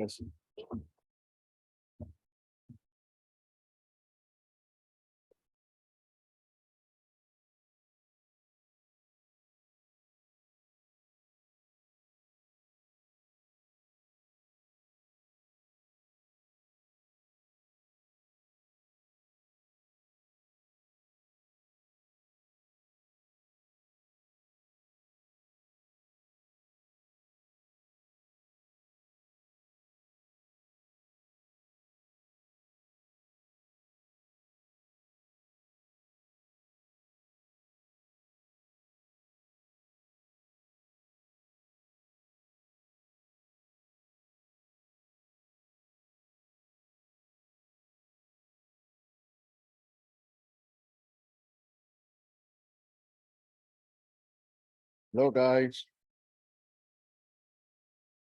Yes. Hello, guys.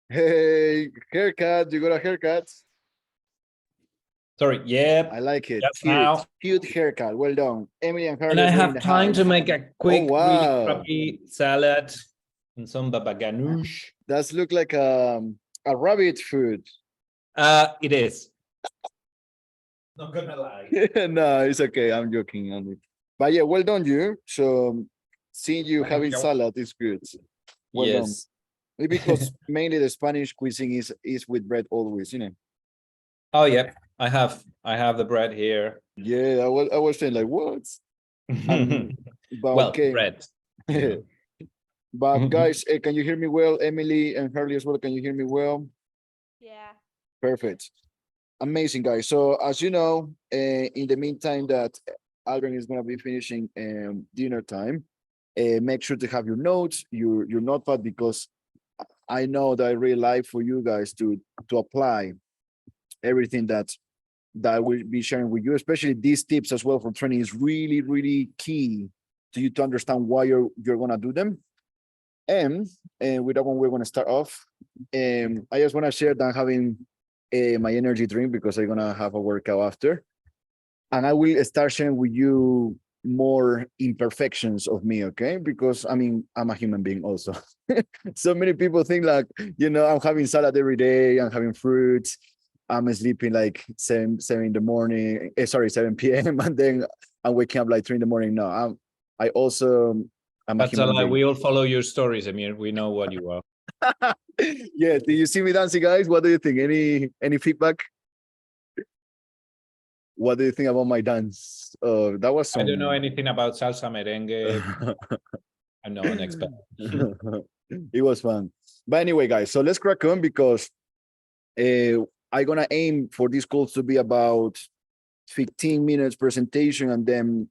Hey, haircut. You got a haircut? Sorry, yeah, I like it. just Cute, now. cute haircut. Well done. Emily and And Harley I are in have the time to house. make a quick, really wow. crappy salad and some baba ganoush. Does look like a rabbit food. It is. Not gonna lie. no, it's okay. I'm joking. But yeah, well done, you. So seeing you Thank having you. salad is good. Well done. Yes. Maybe because mainly the Spanish cuisine is with bread always, you know. Oh yeah, I have the bread here. Yeah, I was saying like what? But Well, okay. bread. You know. But guys, can you hear me well? Emily and Harley as well. Can you hear me well? Yeah. Perfect. Amazing, guys. So as you know, in the meantime that Aldrin is gonna be finishing dinner time, make sure to have your notes, your notepad, because I know that I really like for you guys to apply everything that I will be sharing with you, especially these tips as well for training is really, really key to you to understand why you're gonna do them. And with that one, we're gonna start off. I just wanna share that I'm having my energy drink because I'm gonna have a workout after. And I will start sharing with you more imperfections of me, okay? Because I mean, I'm a human being also. So many people think like, I'm having salad every day, I'm having fruits, I'm sleeping like 7 in the morning, 7 p.m. and then I'm waking up like 3 in the morning. No, I'm a That's a human lie. being. We all follow your stories, Amir. We know what you are. Yeah, do you see me dancing, guys? What do you think? Any feedback? What do you think about my dance? That was I don't know some anything about salsa merengue. I'm not an expert. it was fun. But anyway, guys, so let's crack on because I'm gonna aim for these calls to be about 15 minutes presentation and then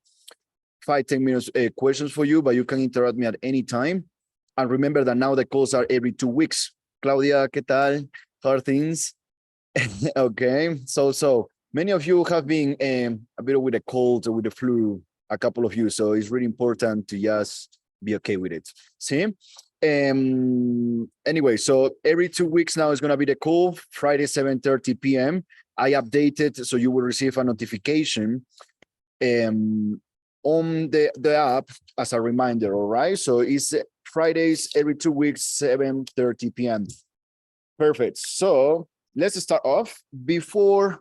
5-10 minutes questions for you, but you can interrupt me at any time. And remember that now the calls are every 2 weeks. Claudia, ¿qué tal? How are things? Okay, so many of you have been a bit with a cold or with the flu, a couple of you, so it's really important to just be okay with it. See? Anyway, so every 2 weeks now is going to be the call, Friday, 7:30 p.m. I updated, so you will receive a notification on the app as a reminder, all right? So it's Fridays every 2 weeks, 7:30 p.m. Perfect. So let's start off. Before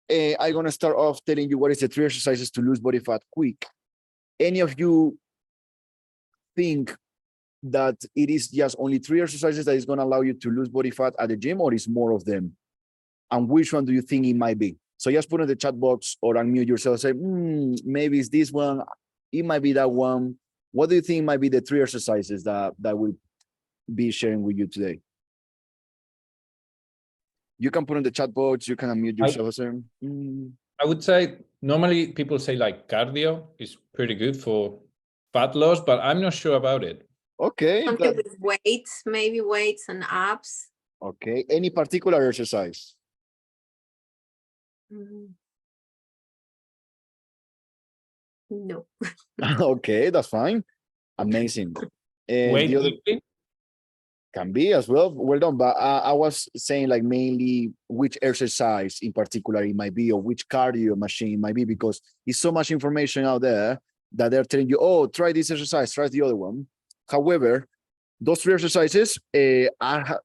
I'm going to start off telling you what is the 3 exercises to lose body fat quick. Any of you think that it is just only 3 exercises that is going to allow you to lose body fat at the gym, or is more of them? And which one do you think it might be? So just put in the chat box or unmute yourself. Say, maybe it's this one. It might be that one. What do you think might be the 3 exercises that we'll be sharing with you today? You can put in the chat box. You can unmute yourself. I would say normally people say like cardio is pretty good for fat loss, but I'm not sure about it. Okay. Something with weights, maybe weights and abs. Okay. Any particular exercise? No. Okay, that's fine. Amazing. Weight The other lifting? can be as well. Well done. But I was saying like mainly which exercise in particular it might be, or which cardio machine it might be, because it's so much information out there that they're telling you, oh, try this exercise, try the other one. However, those 3 exercises are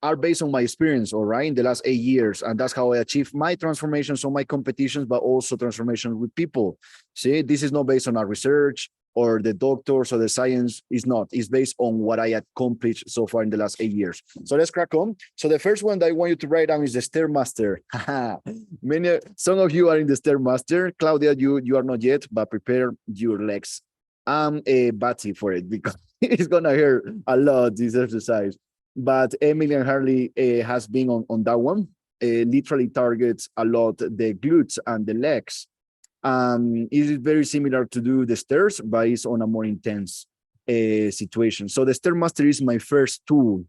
are based on my experience, all right, in the last 8 years. And that's how I achieved my transformations on my competitions, but also transformation with people. See, this is not based on our research or the doctors or the science. Is not. It's based on what I accomplished so far in the last 8 years. So let's crack on. So the first one that I want you to write down is the Stairmaster. Some of you are in the Stairmaster. Claudia, you are not yet, but prepare your legs. I'm a batty for it because it's gonna hurt a lot, this exercise. But Emily and Harley has been on that one. Literally targets a lot the glutes and the legs. It is very similar to do the stairs, but it's on a more intense situation. So the Stairmaster is my first tool,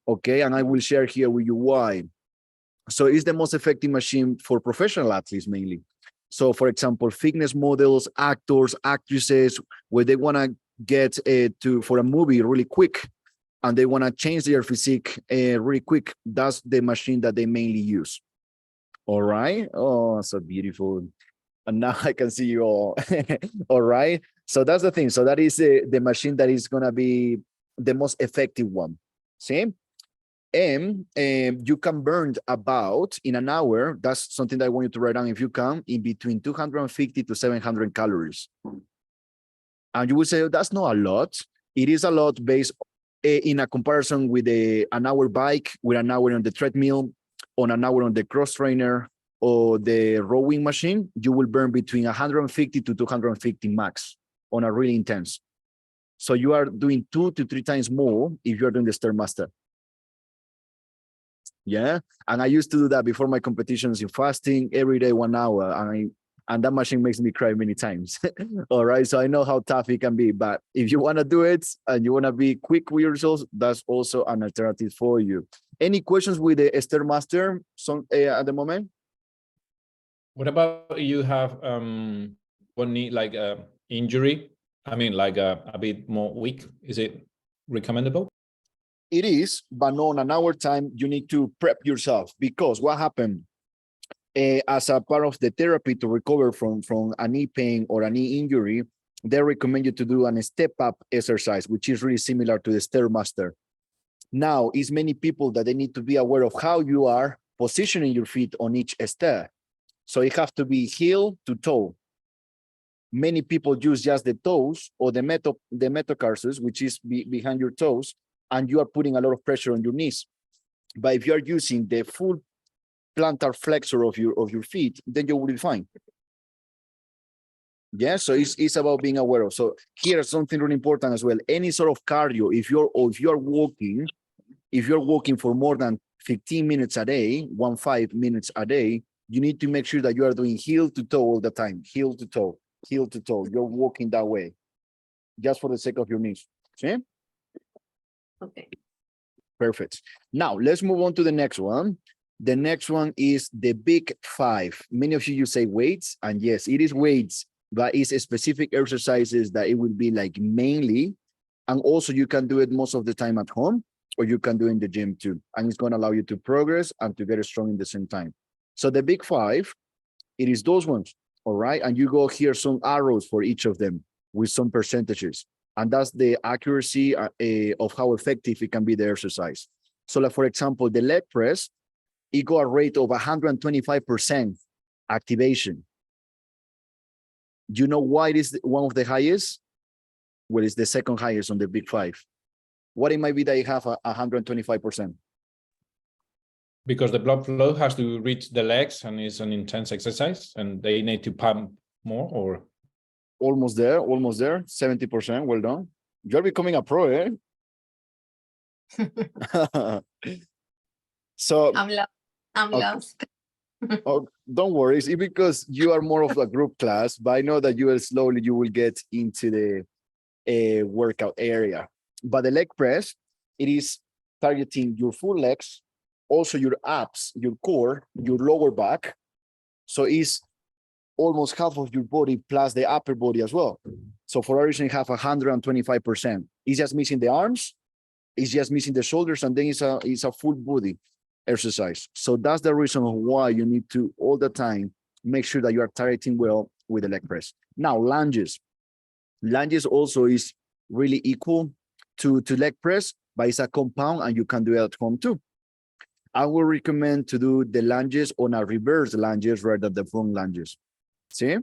okay? And I will share here with you why. So it's the most effective machine for professional athletes mainly. So for example, fitness models, actors, actresses, where they want to get for a movie really quick, and they want to change their physique really quick. That's the machine that they mainly use. All right. Oh, so beautiful. And now I can see you all. All right. So that's the thing. So that is the machine that is going to be the most effective one. See? And you can burn about in an hour. That's something that I want you to write down if you can, in between 250 to 700 calories. And you will say, oh, that's not a lot. It is a lot based in a comparison with an hour bike, with an hour on the treadmill, on an hour on the cross trainer, or the rowing machine. You will burn between 150 to 250 max on a really intense. So you are doing 2 to 3 times more if you're doing the Stairmaster. Yeah, and I used to do that before my competitions in fasting every day 1 hour, and that machine makes me cry many times. All right, so I know how tough it can be, but if you want to do it and you want to be quick with your results, that's also an alternative for you. Any questions with the Stairmaster at the moment? What about you have one knee like a injury? I mean, like a bit more weak. Is it recommendable? It is, but not on an hour time. You need to prep yourself, because what happened as a part of the therapy to recover from a knee pain or a knee injury, they recommend you to do a step up exercise, which is really similar to the Stairmaster. Now, it's many people that they need to be aware of how you are positioning your feet on each stair. So it have to be heel to toe. Many people use just the toes or the metatarsus, which is behind your toes, and you are putting a lot of pressure on your knees. But if you are using the full plantar flexor of your feet, then you will be fine. Yeah, so it's about being aware of. So here's something really important as well. Any sort of cardio, if you're walking for more than 15 minutes a day, 15 minutes a day, you need to make sure that you are doing heel to toe all the time, heel to toe, heel to toe. You're walking that way, just for the sake of your knees. See? Okay. Perfect. Now let's move on to the next one. The next one is the big 5. Many of you say weights, and yes, it is weights, but it's specific exercises that it would be like mainly, and also you can do it most of the time at home, or you can do it in the gym too, and it's going to allow you to progress and to get strong in the same time. So the big 5, it is those ones, all right? And you go here some arrows for each of them with some percentages, and that's the accuracy of how effective it can be the exercise. So like, for example, the leg press, it got a rate of 125% activation. Do you know why it is one of the highest? Well, it's the second highest on the big 5. What it might be that you have 125%? Because the blood flow has to reach the legs, and it's an intense exercise, and they need to pump more, or? Almost there, 70%. Well done. You're becoming a pro, eh? So I'm okay. lost. Oh, don't worry. It's because you are more of a group class, but I know that you will get into the workout area. But the leg press, it is targeting your full legs, also your abs, your core, your lower back. So it's almost half of your body plus the upper body as well. So for our reason, you have 125%. It's just missing the arms, it's just missing the shoulders, and then it's a full body exercise. So that's the reason why you need to all the time make sure that you are targeting well with the leg press. Now, lunges. Lunges also is really equal to leg press, but it's a compound, and you can do it at home too. I will recommend to do the lunges on a reverse lunges rather than the front lunges. See?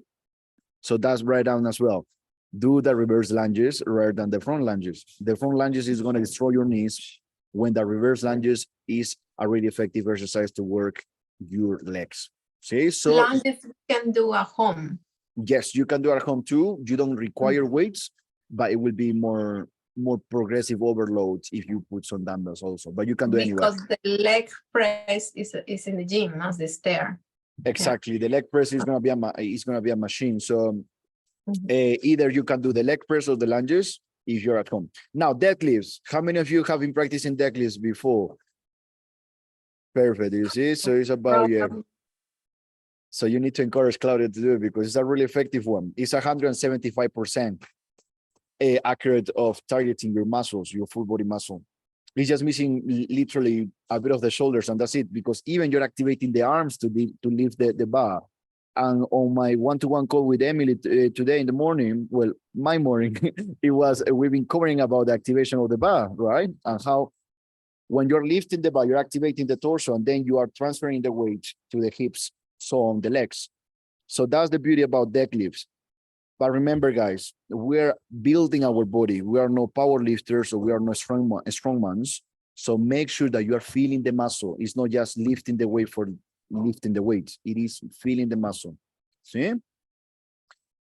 So that's right down as well. Do the reverse lunges rather than the front lunges. The front lunges is going to destroy your knees, when the reverse lunges is a really effective exercise to work your legs. See? So Lunges we can do at home. yes, you can do it at home too. You don't require weights, but it will be more progressive overloads if you put some dumbbells also. But you can do anywhere. Because the leg press is in the gym as the stair. Exactly. The leg press is gonna be a machine. So either you can do the leg press or the lunges if you're at home. Now, deadlifts. How many of you have been practicing deadlifts before? Perfect. You see, so it's about So you need to encourage Claudia to do it because it's a really effective one. It's 175% accurate of targeting your muscles, your full body muscle. It's just missing literally a bit of the shoulders, and that's it. Because even you're activating the arms to lift the bar. And on my one-to-one call with Emily today in the morning, well, my morning, it was we've been covering about the activation of the bar, right? And how when you're lifting the bar, you're activating the torso, and then you are transferring the weight to the hips, so on the legs. So that's the beauty about deadlifts. But remember, guys, we're building our body. We are no power lifters, or we are no strongmans. So make sure that you are feeling the muscle. It's not just lifting the weight for lifting the weight. It is feeling the muscle. See?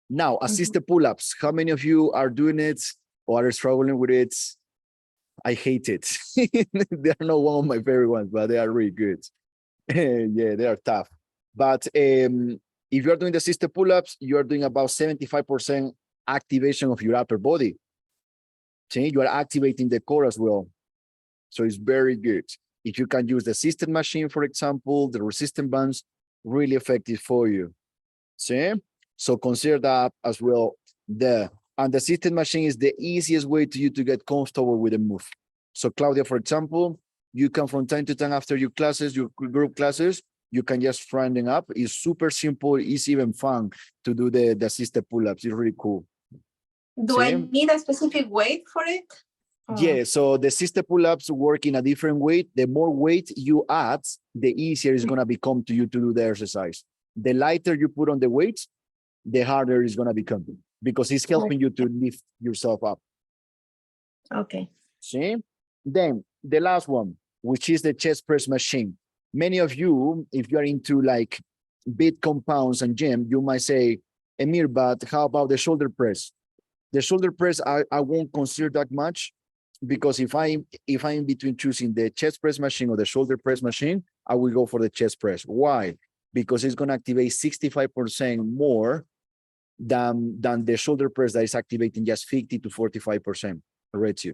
Now, assisted pull-ups. How many of you are doing it or are struggling with it? I hate it. They are not one of my favorite ones, but they are really good. Yeah, they are tough. But if you're doing the assisted pull-ups, you're doing about 75% activation of your upper body. See, you are activating the core as well. So it's very good. If you can use the assisted machine, for example, the resistant bands, really effective for you. See? So consider that as well there. And the assisted machine is the easiest way to you to get comfortable with the move. So Claudia, for example, you can from time to time after your classes, your group classes, you can just rounding up. It's super simple. It's even fun to do the assisted pull-ups. It's really cool. Do I need a specific weight for it? Yeah, so the assisted pull-ups work in a different weight. The more weight you add, the easier it's going to become to you to do the exercise. The lighter you put on the weights, the harder it's going to become because it's helping you to lift yourself up. Okay. See? Then the last one, which is the chest press machine. Many of you, if you are into like big compounds and gym, you might say, Emir, but how about the shoulder press? The shoulder press, I won't consider that much because if I'm between choosing the chest press machine or the shoulder press machine, I will go for the chest press. Why? Because it's going to activate 65% more than the shoulder press that is activating just 50 to 45% ratio.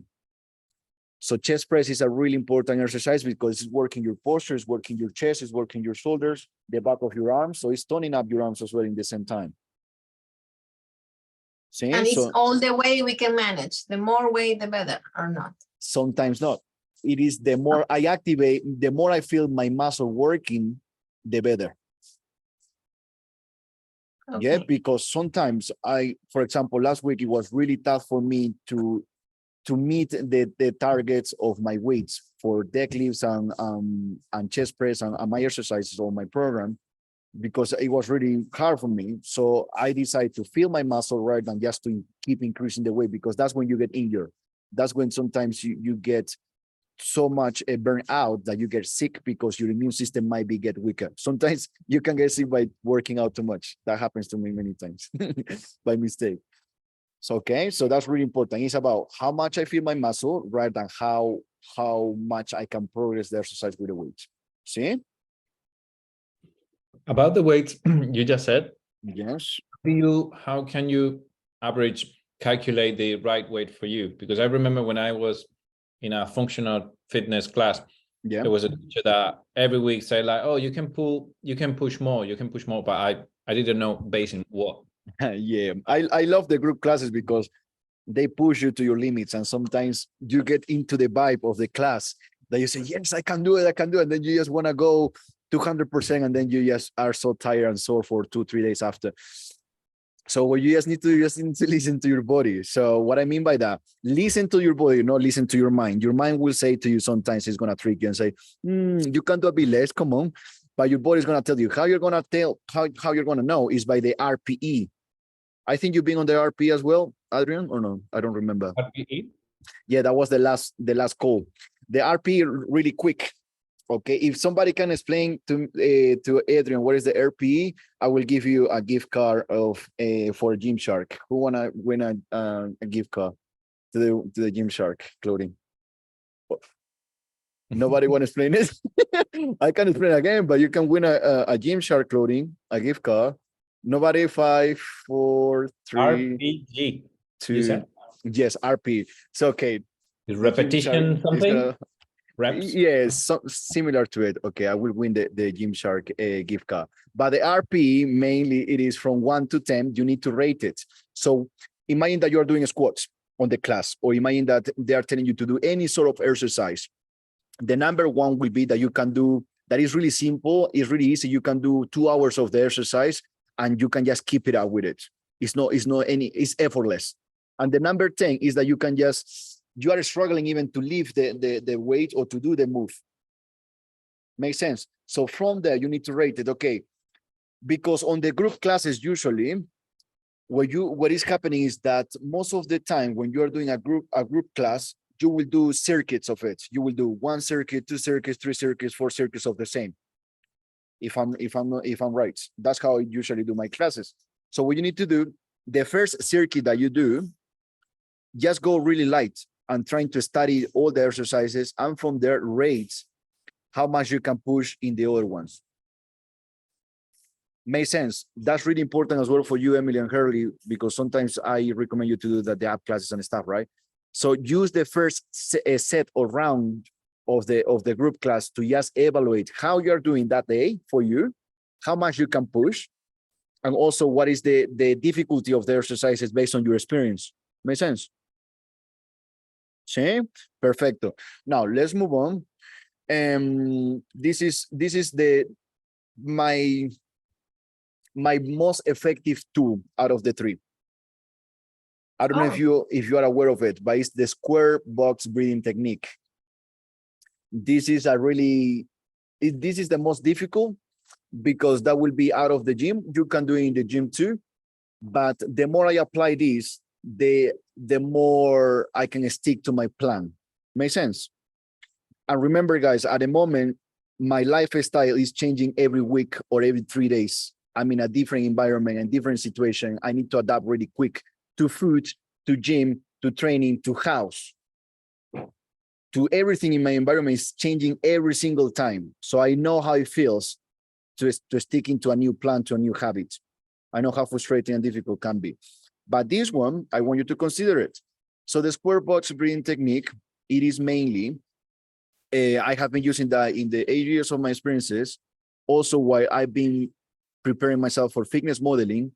So chest press is a really important exercise because it's working your posture, it's working your chest, it's working your shoulders, the back of your arms. So it's toning up your arms as well in the same time. See? And it's all the way we can manage. The more weight, the better, or not? Sometimes not. It is the more I activate, the more I feel my muscle working, the better. Okay. Yeah, because sometimes for example, last week, it was really tough for me to meet the targets of my weights for deadlifts and chest press and my exercises on my program, because it was really hard for me. So I decided to feel my muscle rather than just to keep increasing the weight, because that's when you get injured. That's when sometimes you get so much burnout that you get sick because your immune system might get weaker. Sometimes you can get sick by working out too much. That happens to me many times by mistake. So, okay, so that's really important. It's about how much I feel my muscle rather than how much I can progress the exercise with the weight. See? About the weights you just said. Yes. How can you calculate the right weight for you? Because I remember when I was in a functional fitness class, there was a teacher that every week said like, oh, you can push more, but I didn't know based on what. Yeah, I love the group classes because they push you to your limits, and sometimes you get into the vibe of the class that you say, yes, I can do it, and then you just want to go 200%, and then you just are so tired and sore for 2-3 days after. So what you just need to listen to your body. So what I mean by that, listen to your body, not listen to your mind. Your mind will say to you sometimes it's gonna trick you and say, you can do a bit less, come on. But your body's gonna tell you. How you're gonna tell, how you're gonna know is by the RPE. I think you've been on the RPE as well, Adrian, or no? I don't remember. RPE? Yeah, that was the last call. The RPE really quick. Okay, if somebody can explain to Adrian what is the RPE, I will give you a gift card of for Gymshark. Who wanna win a gift card to the Gymshark clothing? Nobody want to explain it. I can explain again, but you can win a Gymshark clothing, a gift card. Nobody. 5, 4, 3, RPG. 2. Yes, RP. So okay. Is repetition something? Reps? Yes, so, similar to it. Okay, I will win the Gymshark gift card. But the RP mainly it is from 1 to 10. You need to rate it. So imagine that you are doing squats on the class, or imagine that they are telling you to do any sort of exercise. The number 1 will be that you can do, that is really simple, it's really easy. You can do 2 hours of the exercise and you can just keep it up with it. It's effortless. And the number 10 is that you can just, you are struggling even to lift the weight or to do the move. Makes sense? So from there, you need to rate it, okay? Because on the group classes, usually, what is happening is that most of the time when you are doing a group class, you will do circuits of it. You will do 1 circuit, 2 circuits, 3 circuits, 4 circuits of the same. If I'm right, that's how I usually do my classes. So what you need to do, the first circuit that you do, just go really light and trying to study all the exercises, and from there rate how much you can push in the other ones. Makes sense. That's really important as well for you, Emily and Hurley, because sometimes I recommend you to do the app classes and stuff, right? So use the first set or round of the group class to just evaluate how you're doing that day for you, how much you can push, and also what is the difficulty of the exercises based on your experience. Makes sense? Sí? Perfecto. Now let's move on. This is my most effective tool out of the 3. I don't know if you are aware of it, but it's the square box breathing technique. This is this is the most difficult because that will be out of the gym. You can do it in the gym too, but the more I apply this, the more I can stick to my plan. Makes sense? And remember, guys, at the moment, my lifestyle is changing every week or every 3 days. I'm in a different environment and different situation. I need to adapt really quick to food, to gym, to training, to house. To everything in my environment is changing every single time. So I know how it feels to stick into a new plan, to a new habit. I know how frustrating and difficult it can be. But this one, I want you to consider it. So the square box breathing technique, it is mainly, I have been using that in the 8 years of my experiences, also while I've been preparing myself for fitness modeling,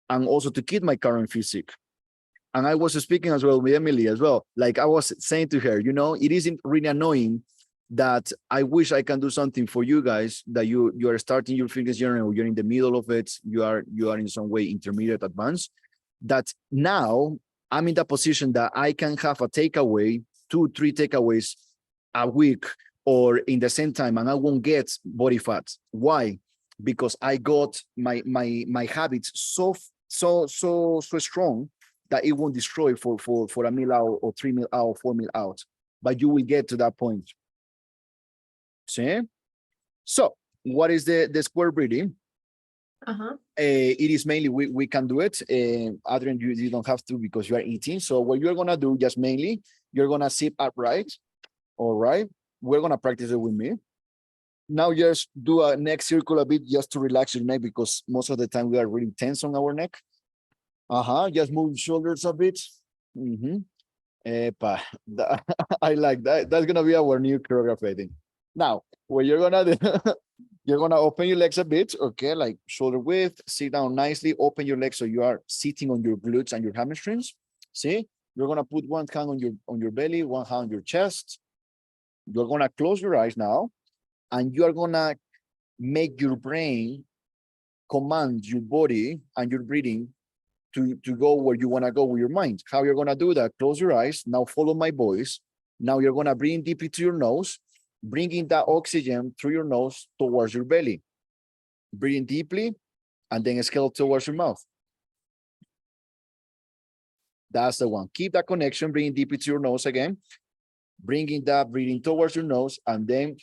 and also to keep my current physique. And I was speaking as well with Emily as well. Like I was saying to her, you know, it isn't really annoying that I wish I can do something for you guys, that you are starting your fitness journey, or you're in the middle of it, you are in some way intermediate, advanced, that now I'm in that position that I can have a takeaway, 2, 3 takeaways a week or in the same time, and I won't get body fat. Why? Because I got my habits so strong that it won't destroy for a meal out or 3 meal out or 4 meal out. But you will get to that point. See? So what is the square breathing? It is mainly, we can do it. Adrian, you don't have to because you are eating. So what you're gonna do, just mainly, you're gonna sit upright. All right. We're gonna practice it with me. Now just do a neck circle a bit just to relax your neck, because most of the time we are really tense on our neck. Just move shoulders a bit. Epa, I like that. That's gonna be our new choreography, I think. Now, what you're gonna do, you're gonna open your legs a bit, okay, like shoulder width, sit down nicely, open your legs so you are sitting on your glutes and your hamstrings. See, you're gonna put one hand on your belly, one hand on your chest. You're gonna close your eyes now, and you are gonna make your brain command your body and your breathing to go where you want to go with your mind. How you're going to do that? Close your eyes. Now follow my voice. Now you're going to breathe deeply to your nose, bringing that oxygen through your nose towards your belly. Breathing deeply and then exhale towards your mouth. That's the one. Keep that connection, breathing deeply to your nose again, bringing that breathing towards your nose and then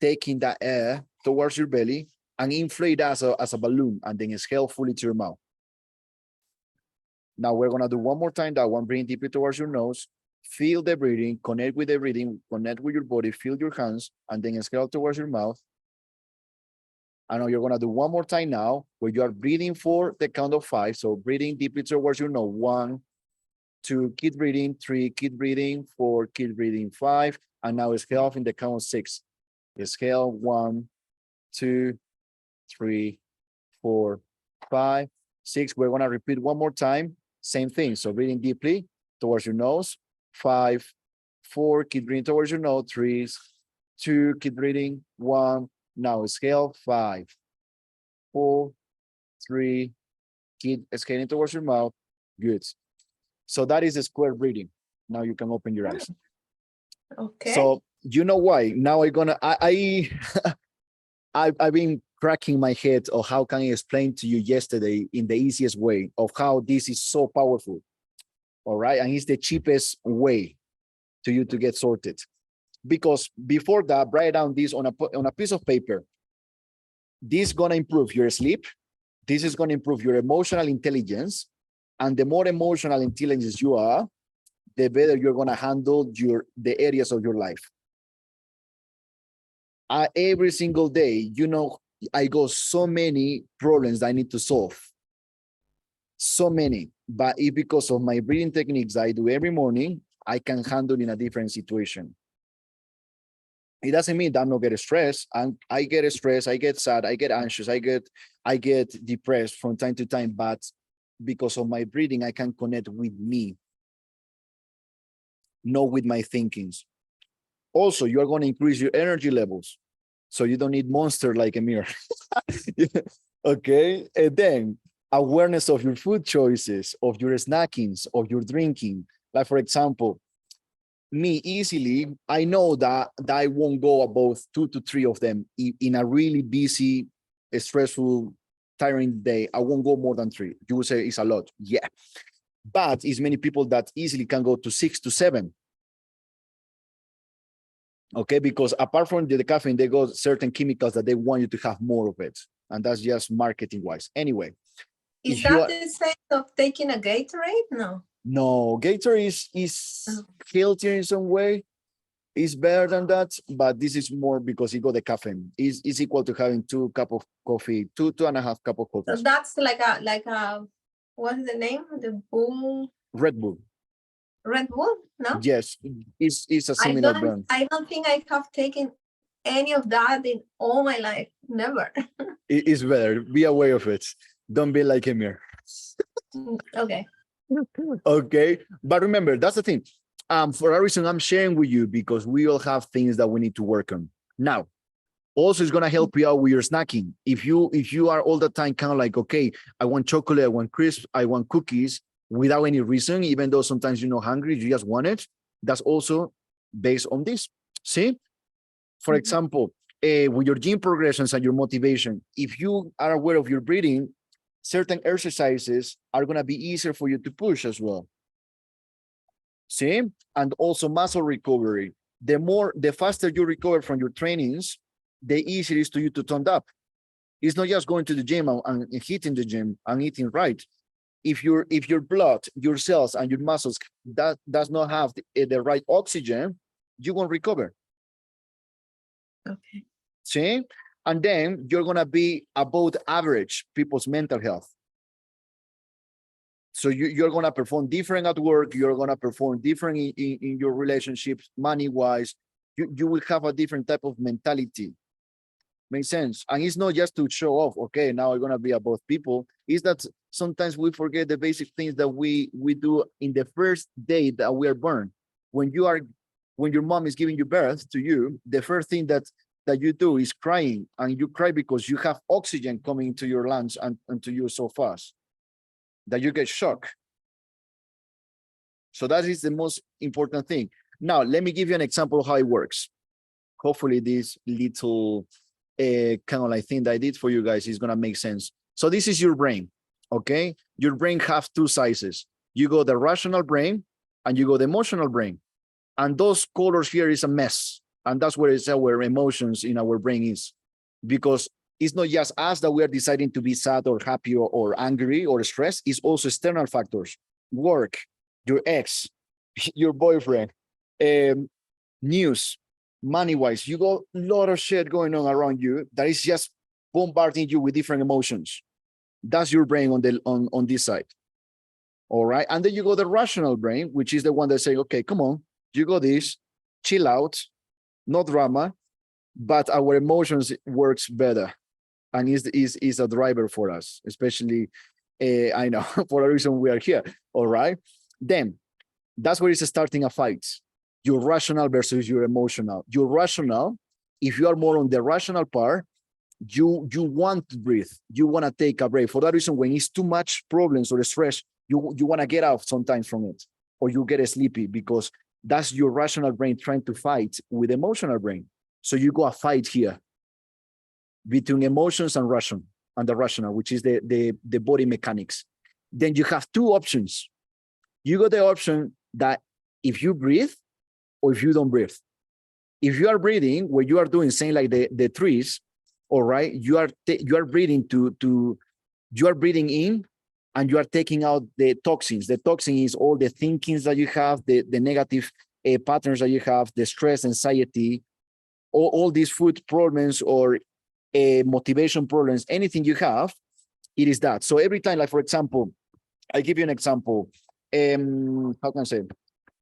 taking that air towards your belly and inflate as a balloon and then exhale fully to your mouth. Now we're going to do one more time that one, breathing deeply towards your nose, feel the breathing, connect with the breathing, connect with your body, feel your hands, and then exhale towards your mouth. I know you're going to do one more time now where you are breathing for the count of 5. So breathing deeply towards your nose, 1, 2, keep breathing, 3, keep breathing, 4, keep breathing, 5, and now exhale in the count of 6. Exhale, 1, 2, 3, 4, 5, 6. We're going to repeat one more time. Same thing. So breathing deeply towards your nose, 5, 4, keep breathing towards your nose, 3, 2, keep breathing, 1. Now exhale, 5, 4, 3, keep exhaling towards your mouth. Good. So that is the square breathing. Now you can open your eyes. Okay. So you know why? Now I've been cracking my head of how can I explain to you yesterday in the easiest way of how this is so powerful. All right. And it's the cheapest way to you to get sorted. Because before that, write down this on a piece of paper. This is going to improve your sleep. This is going to improve your emotional intelligence. And the more emotional intelligence you are, the better you're going to handle the areas of your life. Every single day, you know, I got so many problems that I need to solve. So many. But it's because of my breathing techniques I do every morning, I can handle in a different situation. It doesn't mean that I'm not getting stressed. I get stressed, I get sad, I get anxious, I get depressed from time to time, but because of my breathing, I can connect with me, not with my thinkings. Also, you are going to increase your energy levels. So you don't need Monster like a mirror. Okay. And then awareness of your food choices, of your snackings, of your drinking. Like, for example, me easily, I know that I won't go above 2 to 3 of them in a really busy, stressful, tiring day. I won't go more than 3. You will say it's a lot. Yeah. But it's many people that easily can go to 6 to 7. Okay, because apart from the caffeine, they got certain chemicals that they want you to have more of it. And that's just marketing wise. Anyway. Is that the same of taking a Gatorade? No. No, Gatorade is healthier in some way. It's better than that, but this is more because you got the caffeine. It's equal to having 2 cups of coffee, 2.5 cups of coffee. So that's like a what's the name? The Bull? Red Bull. Red Bull? No? Yes, it's a similar brand. I don't think I have taken any of that in all my life. Never. It is better. Be aware of it. Don't be like Emir. Okay. Okay. But remember, that's the thing. For a reason, I'm sharing with you because we all have things that we need to work on. Now, also it's going to help you out with your snacking. If you are all the time kind of like, okay, I want chocolate, I want crisps, I want cookies, without any reason, even though sometimes you're not hungry, you just want it. That's also based on this. See, for example, with your gym progressions and your motivation, if you are aware of your breathing, certain exercises are going to be easier for you to push as well. See, and also muscle recovery. The faster you recover from your trainings, the easier it is to you to turn up. It's not just going to the gym and hitting the gym and eating right. If your blood, your cells, and your muscles that does not have the right oxygen, you won't recover. Okay. See? And then you're gonna be above average people's mental health. So you're gonna perform different at work, you're gonna perform different in your relationships, money-wise. You will have a different type of mentality. Makes sense. And it's not just to show off, okay, now I'm gonna be above people. It's that sometimes we forget the basic things that we do in the first day that we are born. When your mom is giving you birth to you, the first thing that you do is crying, and you cry because you have oxygen coming into your lungs and to you so fast. that you get shocked. So that is the most important thing. Now, let me give you an example of how it works. Hopefully this little kind of like thing that I did for you guys is gonna make sense. So this is your brain, okay? Your brain has two sizes. You go the rational brain and you go the emotional brain. And those colors here is a mess. And that's where it's our emotions in our brain is. Because it's not just us that we are deciding to be sad or happy or angry or stressed. It's also external factors, work, your ex, your boyfriend, news, money-wise. You got a lot of shit going on around you that is just bombarding you with different emotions. That's your brain on this side. All right. And then you go the rational brain, which is the one that say, okay, come on, you go this, chill out, no drama, but our emotions works better and is a driver for us, especially, I know, for a reason we are here. All right. Then that's where it's starting a fight. Your rational versus your emotional. Your rational, if you are more on the rational part, you want to breathe. You want to take a break. For that reason, when it's too much problems or stress, you want to get out sometimes from it, or you get sleepy because that's your rational brain trying to fight with emotional brain. So you go a fight here between emotions and the rational, which is the body mechanics. Then you have two options. You got the option that if you breathe or if you don't breathe. If you are breathing, what you are doing, saying like the trees, all right, you are breathing you are breathing in and you are taking out the toxins. The toxin is all the thinkings that you have, the negative patterns that you have, the stress, anxiety, all these food problems or motivation problems, anything you have, it is that. So every time, like for example, I give you an example. How can I say?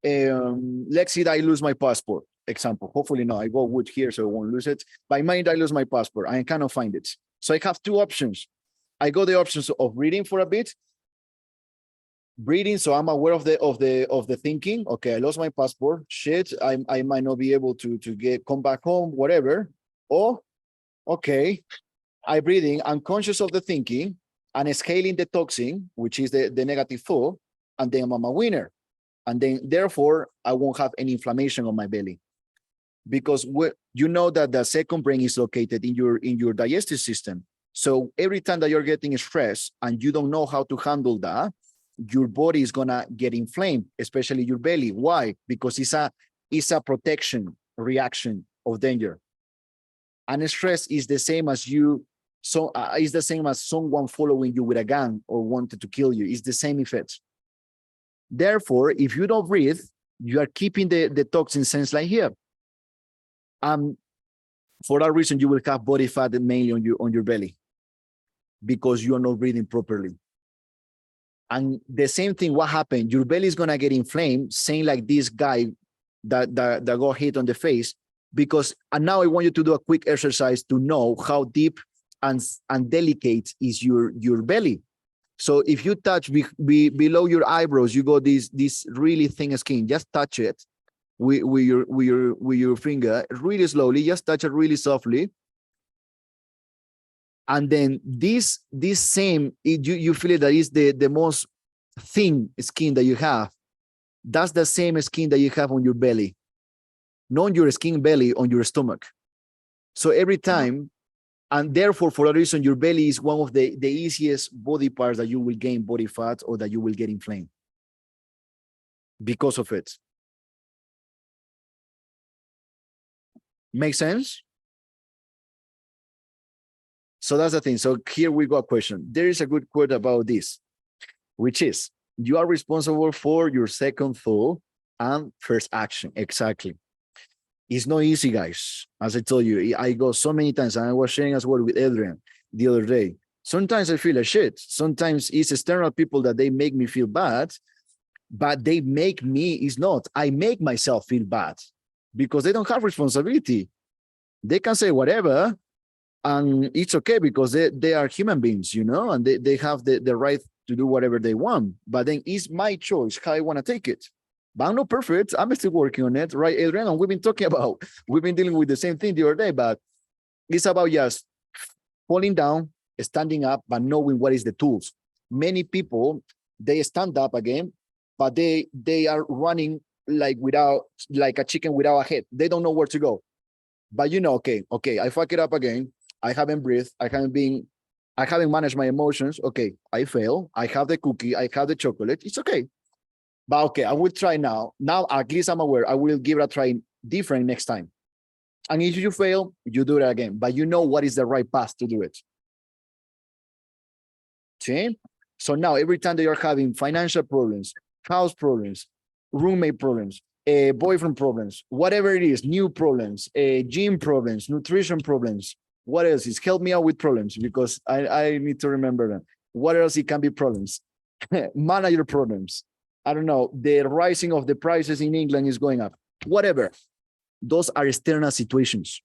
Let's say that I lose my passport. Example. Hopefully no, I go wood here so I won't lose it. By mind, I lose my passport. I cannot find it. So I have two options. I go the options of reading for a bit. Breathing, so I'm aware of the thinking. Okay, I lost my passport. Shit, I might not be able to come back home, whatever. Or okay, I breathing, I'm conscious of the thinking and scaling the toxin, which is the negative thought, and then I'm a winner. And then therefore I won't have any inflammation on my belly. Because you know that the second brain is located in your digestive system. So every time that you're getting stressed and you don't know how to handle that, your body is gonna get inflamed, especially your belly. Why? Because it's a protection reaction of danger. And stress is the same as it's the same as someone following you with a gun or wanted to kill you. It's the same effect. Therefore, if you don't breathe, you are keeping the toxin sense like here. For that reason, you will have body fat mainly on your belly because you are not breathing properly. And the same thing, what happened? Your belly is gonna get inflamed, saying like this guy that got hit on the face. Because and now I want you to do a quick exercise to know how deep and delicate is your belly. So if you touch below your eyebrows, you got this really thin skin. Just touch it with your finger really slowly. Just touch it really softly. And then this same, you feel it that is the most thin skin that you have. That's the same skin that you have on your belly. Not on your skin belly, on your stomach. So every time, and therefore for a reason, your belly is one of the easiest body parts that you will gain body fat or that you will get inflamed because of it. Make sense? So that's the thing. So here we got a question. There is a good quote about this, which is, you are responsible for your second thought and first action. Exactly. It's not easy, guys. As I told you, I go so many times, and I was sharing as well with Adrian the other day. Sometimes I feel like shit. Sometimes it's external people that they make me feel bad, but they make me, it's not. I make myself feel bad because they don't have responsibility. They can say whatever, and it's okay because they are human beings, you know, and they have the right to do whatever they want. But then it's my choice how I want to take it. But I'm not perfect. I'm still working on it, right, Adrian? And we've been dealing with the same thing the other day, but it's about just falling down, standing up, but knowing what is the tools. many people, they stand up again, but they are running like a chicken without a head. They don't know where to go. But you know, okay, I fuck it up again. I haven't breathed. I haven't managed my emotions. Okay, I fail. I have the cookie. I have the chocolate. It's okay. But okay, I will try now. Now, at least I'm aware. I will give it a try different next time. And if you fail, you do it again. But you know what is the right path to do it. See? So now, every time that you're having financial problems, house problems, roommate problems, boyfriend problems, whatever it is, new problems, gym problems, nutrition problems, what else is? Help me out with problems, because I need to remember them. What else it can be problems? Manager problems. I don't know. The rising of the prices in England is going up. Whatever. Those are external situations.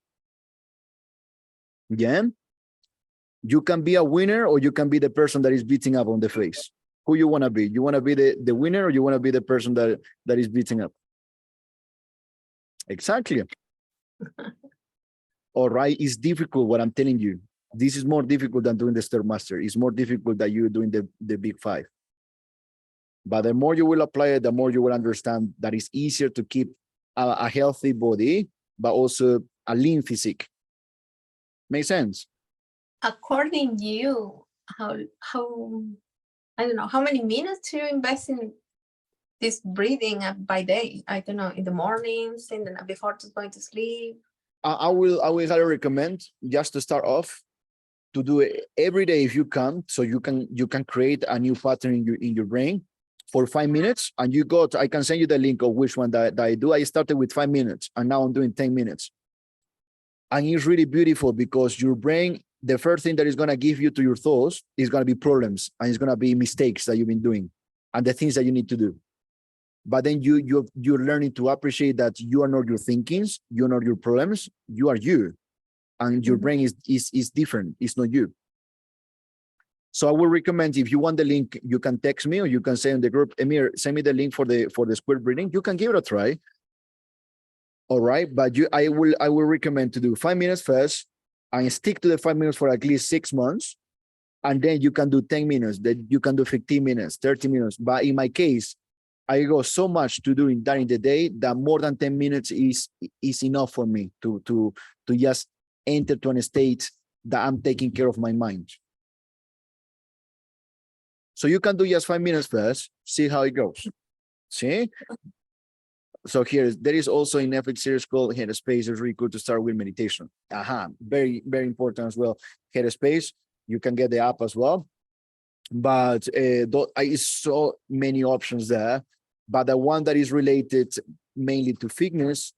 Yeah. You can be a winner, or you can be the person that is beating up on the face. Who you want to be? You want to be the winner, or you want to be the person that is beating up? Exactly. All right. It's difficult, what I'm telling you. This is more difficult than doing the Stairmaster. It's more difficult than you doing the big five. But the more you will apply it, the more you will understand that it's easier to keep a healthy body, but also a lean physique. Makes sense? According to you, how I don't know, how many minutes do you invest in this breathing by day? I don't know, in the mornings, before going to sleep. I will highly recommend, just to start off, to do it every day if you can, so you can create a new pattern in your brain for 5 minutes. And I can send you the link of which one that I do. I started with 5 minutes, and now I'm doing 10 minutes. And it's really beautiful, because your brain, the first thing that is going to give you to your thoughts is going to be problems, and it's going to be mistakes that you've been doing and the things that you need to do. But then you're learning to appreciate that you are not your thinkings, you're not your problems, you are you. And your brain is different. It's not you. So I will recommend, if you want the link, you can text me, or you can say in the group, Emir, send me the link for the square breathing. You can give it a try. All right. But I will recommend to do 5 minutes first, and stick to the 5 minutes for at least 6 months. And then you can do 10 minutes, then you can do 15 minutes, 30 minutes. But in my case, I go so much to doing that in the day that more than 10 minutes is enough for me to just enter to a state that I'm taking care of my mind. So you can do just 5 minutes first, see how it goes. See? So there is also a Netflix series called Headspace. It's really good to start with meditation. Very, very important as well. Headspace, you can get the app as well. But I saw many options there. But the one that is related mainly to fitness,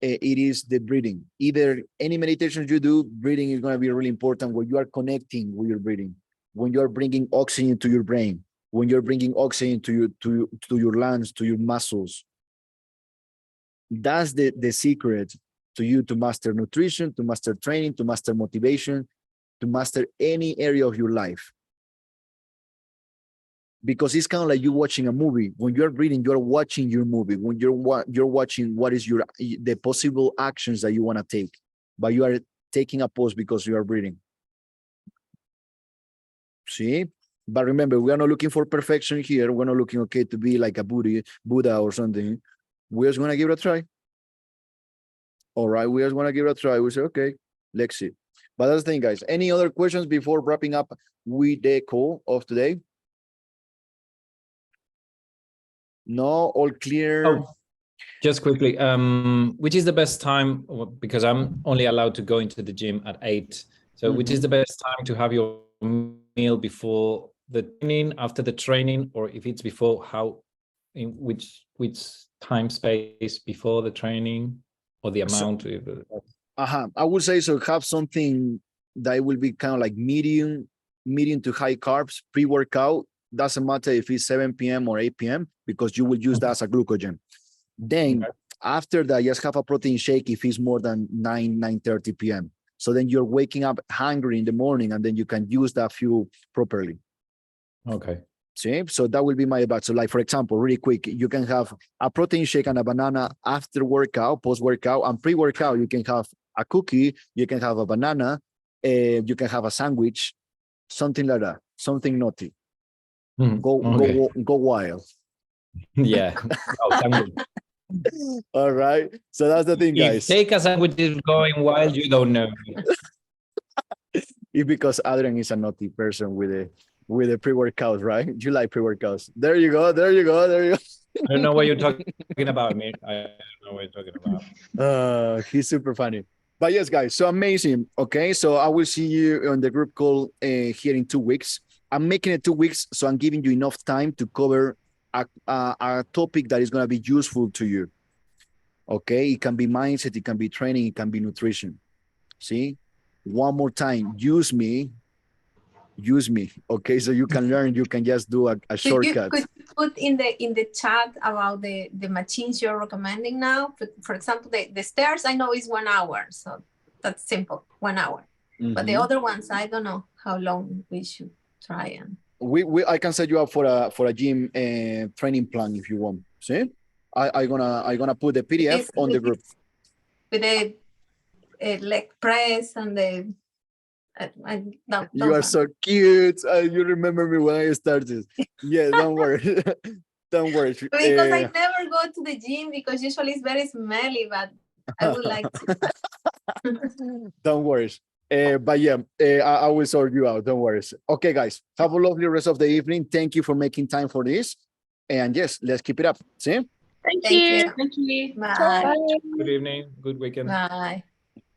it is the breathing. Either any meditation you do, breathing is going to be really important, when you are connecting with your breathing, when you are bringing oxygen to your brain, when you're bringing oxygen to your lungs, to your muscles. That's the secret to you to master nutrition, to master training, to master motivation, to master any area of your life. Because it's kind of like you watching a movie. When you're reading, you're watching your movie. When you're watching what is the possible actions that you want to take, but you are taking a pause because you are breathing. See? But remember, we are not looking for perfection here. We're not looking, to be like a Buddha or something. We're just going to give it a try. All right, we just want to give it a try. We say, okay, let's see. But that's the thing, guys. Any other questions before wrapping up with the call of today? No, all clear. Oh, just quickly, which is the best time? Because I'm only allowed to go into the gym at 8. So which is the best time to have your meal, before the training, after the training, or if it's before, in which time space before the training, or the amount? I would say, so have something that will be kind of like medium to high carbs, pre-workout. Doesn't matter if it's 7 p.m. or 8 p.m. because you will use that as a glucogen. Then after that, just have a protein shake if it's more than 9:30 p.m. So then you're waking up hungry in the morning, and then you can use that fuel properly. Okay. See, so that will be my advice. So like, for example, really quick, you can have a protein shake and a banana after workout, post-workout, and pre-workout, you can have a cookie, you can have a banana, you can have a sandwich, something like that, something naughty. Go wild. Yeah. Oh, sandwich. All right. So that's the thing, guys. If take a sandwich is going wild, you don't know. It's because Adrian is a naughty person with the pre-workout, right? You like pre-workouts. There you go. There you go. There you go. I don't know what you're talking about, me. I don't know what you're talking about. He's super funny. But yes, guys, so amazing. Okay, so I will see you on the group call here in 2 weeks. I'm making it 2 weeks, so I'm giving you enough time to cover a topic that is going to be useful to you. Okay, it can be mindset, it can be training, it can be nutrition. See, one more time, use me. Okay, so you can learn. You can just do a shortcut. Could you put in the chat about the machines you're recommending now? For example, the stairs I know is 1 hour, so that's simple, 1 hour. But the other ones, I don't know how long we should try and. I can set you up for a gym training plan if you want. See, I gonna put the PDF on the group with the leg press and the. You are so cute. You remember me when I started. Yeah, don't worry. Don't worry. Because I never go to the gym because usually it's very smelly, but I would like to. Don't worry. But yeah, I will sort you out. Don't worry. Okay, guys, have a lovely rest of the evening. Thank you for making time for this. And yes, let's keep it up. See? Thank you. Thank you. Bye. Good evening. Good weekend. Bye.